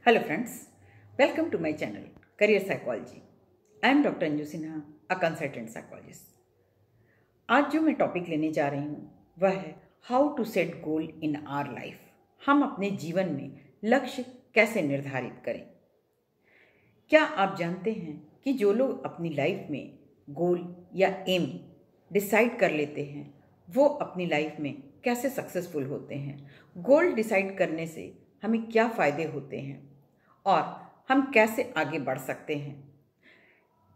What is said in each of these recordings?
Hello friends, welcome to my channel Career Psychology. I am Dr. Anju Sinha, a consultant psychologist. आज जो मैं topic लेने जा रही हूँ वह है how to set goal in our life. हम अपने जीवन में लक्ष्य कैसे निर्धारित करें। क्या आप जानते हैं कि जो लोग अपनी लाइफ में गोल या एम डिसाइड कर लेते हैं वो अपनी लाइफ में कैसे सक्सेसफुल होते हैं। गोल डिसाइड करने से हमें क्या फ़ायदे होते हैं और हम कैसे आगे बढ़ सकते हैं।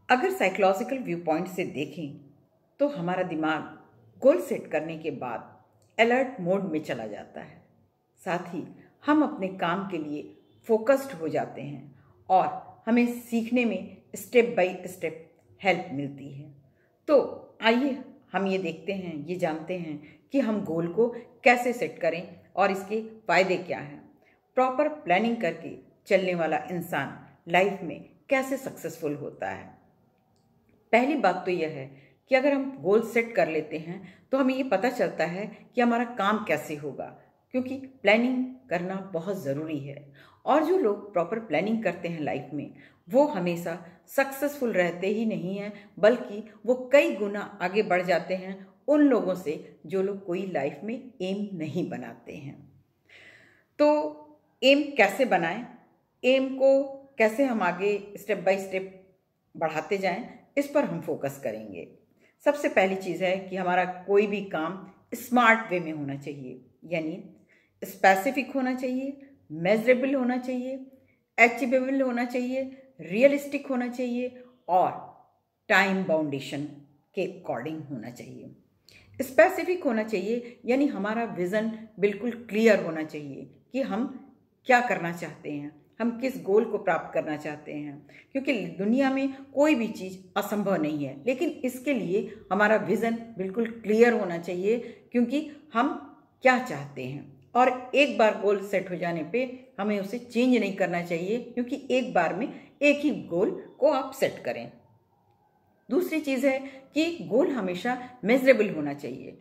अगर साइकोलॉजिकल व्यू पॉइंट से देखें तो हमारा दिमाग गोल सेट करने के बाद अलर्ट मोड में चला जाता है। साथ ही हम अपने काम के लिए फोकस्ड हो जाते हैं और हमें सीखने में स्टेप बाय स्टेप हेल्प मिलती है। तो आइए हम ये देखते हैं, ये जानते हैं कि हम गोल को कैसे सेट करें और इसके फ़ायदे क्या हैं। प्रॉपर प्लानिंग करके चलने वाला इंसान लाइफ में कैसे सक्सेसफुल होता है। पहली बात तो यह है कि अगर हम गोल सेट कर लेते हैं तो हमें ये पता चलता है कि हमारा काम कैसे होगा, क्योंकि प्लानिंग करना बहुत ज़रूरी है। और जो लोग प्रॉपर प्लानिंग करते हैं लाइफ में वो हमेशा सक्सेसफुल रहते ही नहीं हैं, बल्कि वो कई गुना आगे बढ़ जाते हैं उन लोगों से जो लोग कोई लाइफ में एम नहीं बनाते हैं। तो एम कैसे बनाएं, एम को कैसे हम आगे स्टेप बाय स्टेप बढ़ाते जाएं, इस पर हम फोकस करेंगे। सबसे पहली चीज़ है कि हमारा कोई भी काम स्मार्ट वे में होना चाहिए, यानी स्पेसिफिक होना चाहिए, मेजरेबल होना चाहिए, अचीवेबल होना चाहिए, रियलिस्टिक होना चाहिए और टाइम बाउंडेशन के अकॉर्डिंग होना चाहिए। स्पेसिफिक होना चाहिए यानी हमारा विज़न बिल्कुल क्लियर होना चाहिए कि हम क्या करना चाहते हैं, हम किस गोल को प्राप्त करना चाहते हैं। क्योंकि दुनिया में कोई भी चीज़ असंभव नहीं है, लेकिन इसके लिए हमारा विज़न बिल्कुल क्लियर होना चाहिए क्योंकि हम क्या चाहते हैं। और एक बार गोल सेट हो जाने पे हमें उसे चेंज नहीं करना चाहिए, क्योंकि एक बार में एक ही गोल को आप सेट करें। दूसरी चीज़ है कि गोल हमेशा मेजरेबल होना चाहिए,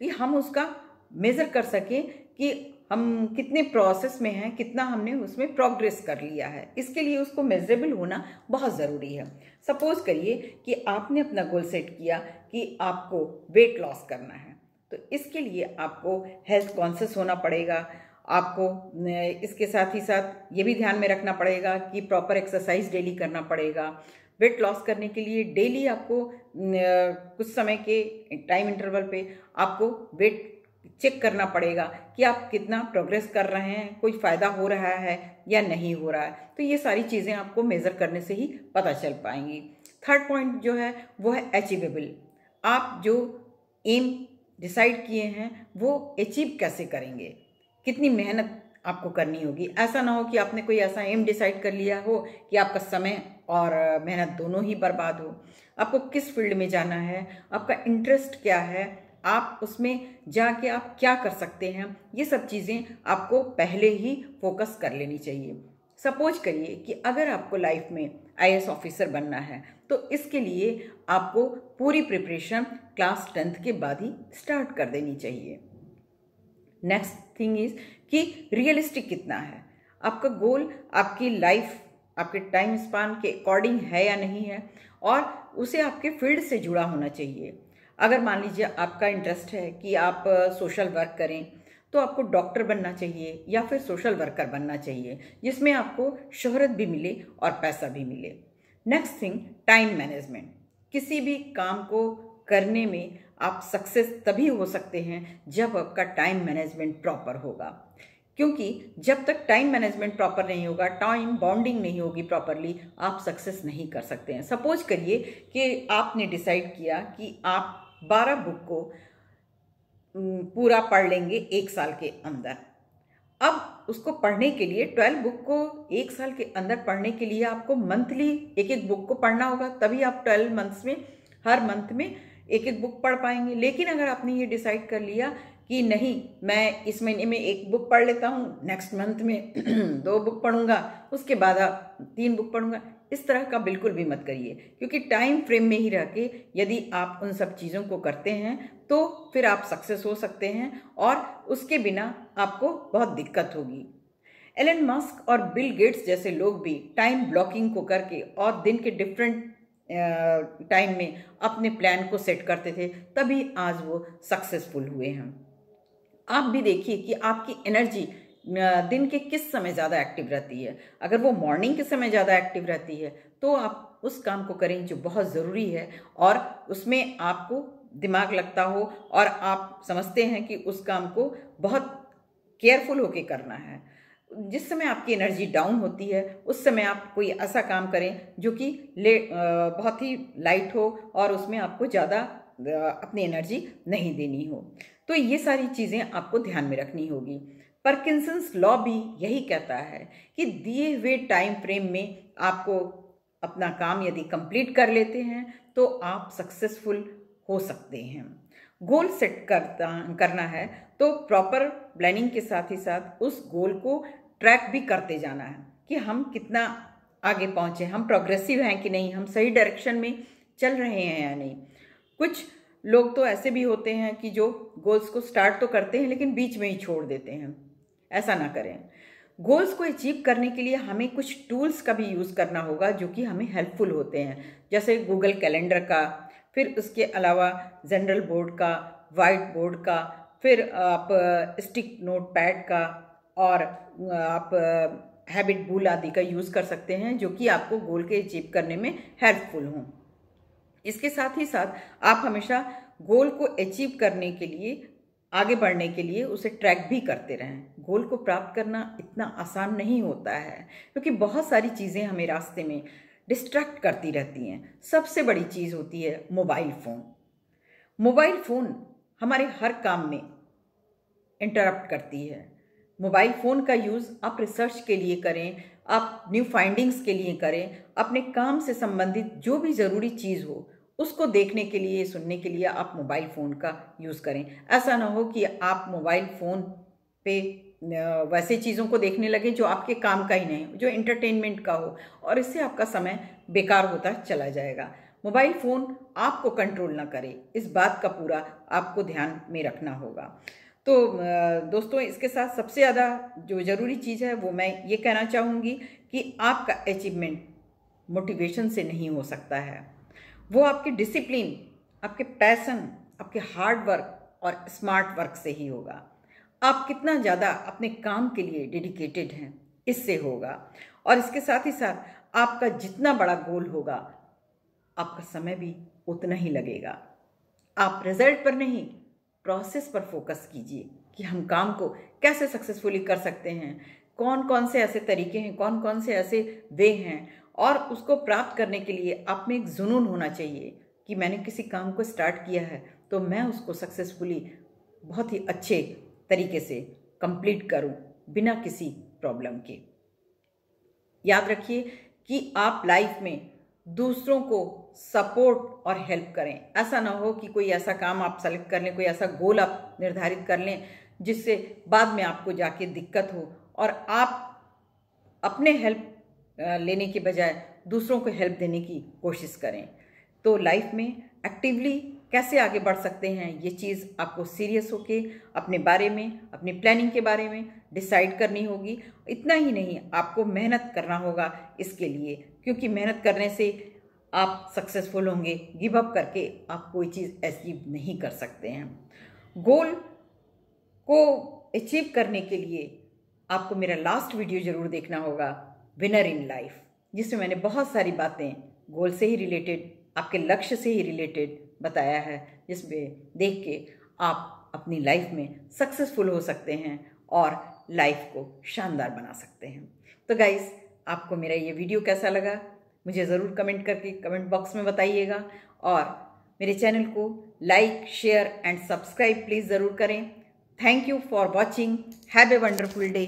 कि हम उसका मेज़र कर सकें कि हम कितने प्रोसेस में हैं, कितना हमने उसमें प्रोग्रेस कर लिया है। इसके लिए उसको मेजरेबल होना बहुत ज़रूरी है। सपोज़ करिए कि आपने अपना गोल सेट किया कि आपको वेट लॉस करना है, तो इसके लिए आपको हेल्थ कॉन्शियस होना पड़ेगा। आपको इसके साथ ही साथ ये भी ध्यान में रखना पड़ेगा कि प्रॉपर एक्सरसाइज डेली करना पड़ेगा। वेट लॉस करने के लिए डेली आपको कुछ समय के टाइम इंटरवल पे आपको वेट चेक करना पड़ेगा कि आप कितना प्रोग्रेस कर रहे हैं, कोई फ़ायदा हो रहा है या नहीं हो रहा है। तो ये सारी चीज़ें आपको मेज़र करने से ही पता चल पाएंगी। थर्ड पॉइंट जो है वो है अचीवेबल। आप जो एम डिसाइड किए हैं वो अचीव कैसे करेंगे, कितनी मेहनत आपको करनी होगी। ऐसा ना हो कि आपने कोई ऐसा एम डिसाइड कर लिया हो कि आपका समय और मेहनत दोनों ही बर्बाद हो। आपको किस फील्ड में जाना है, आपका इंटरेस्ट क्या है, आप उसमें जाके आप क्या कर सकते हैं, ये सब चीज़ें आपको पहले ही फोकस कर लेनी चाहिए। सपोज करिए कि अगर आपको लाइफ में आईएएस ऑफिसर बनना है तो इसके लिए आपको पूरी प्रिपरेशन क्लास 10th के बाद ही स्टार्ट कर देनी चाहिए। नेक्स्ट थिंग इज़ कि रियलिस्टिक कितना है आपका गोल, आपकी लाइफ आपके टाइम स्पान के अकॉर्डिंग है या नहीं है, और उसे आपके फील्ड से जुड़ा होना चाहिए। अगर मान लीजिए आपका इंटरेस्ट है कि आप सोशल वर्क करें तो आपको डॉक्टर बनना चाहिए या फिर सोशल वर्कर बनना चाहिए, जिसमें आपको शोहरत भी मिले और पैसा भी मिले। Next thing, time management. किसी भी काम को करने में आप सक्सेस तभी हो सकते हैं जब आपका टाइम मैनेजमेंट प्रॉपर होगा, क्योंकि जब तक टाइम मैनेजमेंट प्रॉपर नहीं होगा, टाइम बाउंडिंग नहीं होगी प्रॉपरली, आप सक्सेस नहीं कर सकते हैं। सपोज करिए कि आपने डिसाइड किया कि आप 12 बुक को पूरा पढ़ लेंगे 1 साल के अंदर। अब उसको पढ़ने के लिए 12 बुक को 1 साल के अंदर पढ़ने के लिए आपको मंथली एक एक बुक को पढ़ना होगा, तभी आप 12 मंथ्स में हर मंथ में एक एक बुक पढ़ पाएंगे। लेकिन अगर आपने ये डिसाइड कर लिया कि नहीं, मैं इस महीने में 1 बुक पढ़ लेता हूँ, नेक्स्ट मंथ में 2 बुक पढ़ूंगा, उसके बाद 3 बुक पढ़ूंगा, इस तरह का बिल्कुल भी मत करिए। क्योंकि टाइम फ्रेम में ही रह के यदि आप उन सब चीज़ों को करते हैं तो फिर आप सक्सेस हो सकते हैं और उसके बिना आपको बहुत दिक्कत होगी। एलन मस्क और बिल गेट्स जैसे लोग भी टाइम ब्लॉकिंग को करके और दिन के डिफरेंट टाइम में अपने प्लान को सेट करते थे, तभी आज वो सक्सेसफुल हुए हैं। आप भी देखिए कि आपकी एनर्जी दिन के किस समय ज़्यादा एक्टिव रहती है। अगर वो मॉर्निंग के समय ज़्यादा एक्टिव रहती है तो आप उस काम को करें जो बहुत ज़रूरी है और उसमें आपको दिमाग लगता हो और आप समझते हैं कि उस काम को बहुत केयरफुल होके करना है। जिस समय आपकी एनर्जी डाउन होती है उस समय आप कोई ऐसा काम करें जो कि बहुत ही लाइट हो और उसमें आपको ज़्यादा अपनी एनर्जी नहीं देनी हो। तो ये सारी चीज़ें आपको ध्यान में रखनी होगी। पार्किंसंस लॉ भी यही कहता है कि दिए हुए टाइम फ्रेम में आपको अपना काम यदि कंप्लीट कर लेते हैं तो आप सक्सेसफुल हो सकते हैं। गोल सेट करना है तो प्रॉपर प्लानिंग के साथ ही साथ उस गोल को ट्रैक भी करते जाना है कि हम कितना आगे पहुँचे, हम प्रोग्रेसिव हैं कि नहीं, हम सही डायरेक्शन में चल रहे हैं या नहीं। कुछ लोग तो ऐसे भी होते हैं कि जो गोल्स को स्टार्ट तो करते हैं लेकिन बीच में ही छोड़ देते हैं। ऐसा ना करें। गोल्स को अचीव करने के लिए हमें कुछ टूल्स का भी यूज़ करना होगा जो कि हमें हेल्पफुल होते हैं, जैसे गूगल कैलेंडर का, फिर उसके अलावा जनरल बोर्ड का, वाइट बोर्ड का, फिर आप स्टिक नोट पैड का और आप हैबिट बुल आदि का यूज़ कर सकते हैं जो कि आपको गोल के अचीव करने में हेल्पफुल हों। इसके साथ ही साथ आप हमेशा गोल को अचीव करने के लिए, आगे बढ़ने के लिए उसे ट्रैक भी करते रहें। गोल को प्राप्त करना इतना आसान नहीं होता है क्योंकि बहुत सारी चीज़ें हमें रास्ते में डिस्ट्रैक्ट करती रहती हैं। सबसे बड़ी चीज़ होती है मोबाइल फ़ोन। मोबाइल फ़ोन हमारे हर काम में इंटरप्ट करती है। मोबाइल फ़ोन का यूज़ आप रिसर्च के लिए करें, आप न्यू फाइंडिंग्स के लिए करें, अपने काम से संबंधित जो भी ज़रूरी चीज़ हो उसको देखने के लिए, सुनने के लिए आप मोबाइल फ़ोन का यूज़ करें। ऐसा ना हो कि आप मोबाइल फ़ोन पे वैसे चीज़ों को देखने लगे जो आपके काम का ही नहीं, जो एंटरटेनमेंट का हो, और इससे आपका समय बेकार होता चला जाएगा। मोबाइल फ़ोन आपको कंट्रोल ना करे, इस बात का पूरा आपको ध्यान में रखना होगा। तो दोस्तों, इसके साथ सबसे ज़्यादा जो ज़रूरी चीज़ है वो मैं ये कहना चाहूँगी कि आपका अचीवमेंट मोटिवेशन से नहीं हो सकता है, वो आपके डिसिप्लिन, आपके पैशन, आपके हार्ड वर्क और स्मार्ट वर्क से ही होगा। आप कितना ज़्यादा अपने काम के लिए डेडिकेटेड हैं, इससे होगा। और इसके साथ ही साथ आपका जितना बड़ा गोल होगा, आपका समय भी उतना ही लगेगा। आप रिजल्ट पर नहीं, प्रोसेस पर फोकस कीजिए कि हम काम को कैसे सक्सेसफुली कर सकते हैं, कौन कौन से ऐसे तरीके हैं, कौन कौन से ऐसे वे हैं, और उसको प्राप्त करने के लिए आप में एक जुनून होना चाहिए कि मैंने किसी काम को स्टार्ट किया है तो मैं उसको सक्सेसफुली बहुत ही अच्छे तरीके से कंप्लीट करूं बिना किसी प्रॉब्लम के। याद रखिए कि आप लाइफ में दूसरों को सपोर्ट और हेल्प करें। ऐसा ना हो कि कोई ऐसा काम आप सेलेक्ट कर लें, कोई ऐसा गोल आप निर्धारित कर लें जिससे बाद में आपको जाके दिक्कत हो और आप अपने हेल्प लेने के बजाय दूसरों को हेल्प देने की कोशिश करें। तो लाइफ में एक्टिवली कैसे आगे बढ़ सकते हैं, ये चीज़ आपको सीरियस होके अपने बारे में, अपनी प्लानिंग के बारे में डिसाइड करनी होगी। इतना ही नहीं, आपको मेहनत करना होगा इसके लिए, क्योंकि मेहनत करने से आप सक्सेसफुल होंगे। गिव अप करके आप कोई चीज़ अचीव नहीं कर सकते हैं। गोल को अचीव करने के लिए आपको मेरा लास्ट वीडियो ज़रूर देखना होगा, विनर इन लाइफ, जिसमें मैंने बहुत सारी बातें गोल से ही रिलेटेड, आपके लक्ष्य से ही रिलेटेड बताया है, जिसमें देख के आप अपनी लाइफ में सक्सेसफुल हो सकते हैं और लाइफ को शानदार बना सकते हैं। तो गाइस, आपको मेरा ये वीडियो कैसा लगा मुझे ज़रूर कमेंट करके कमेंट बॉक्स में बताइएगा, और मेरे चैनल को like, share and subscribe please ज़रूर करें। Thank you for watching. Have a wonderful day.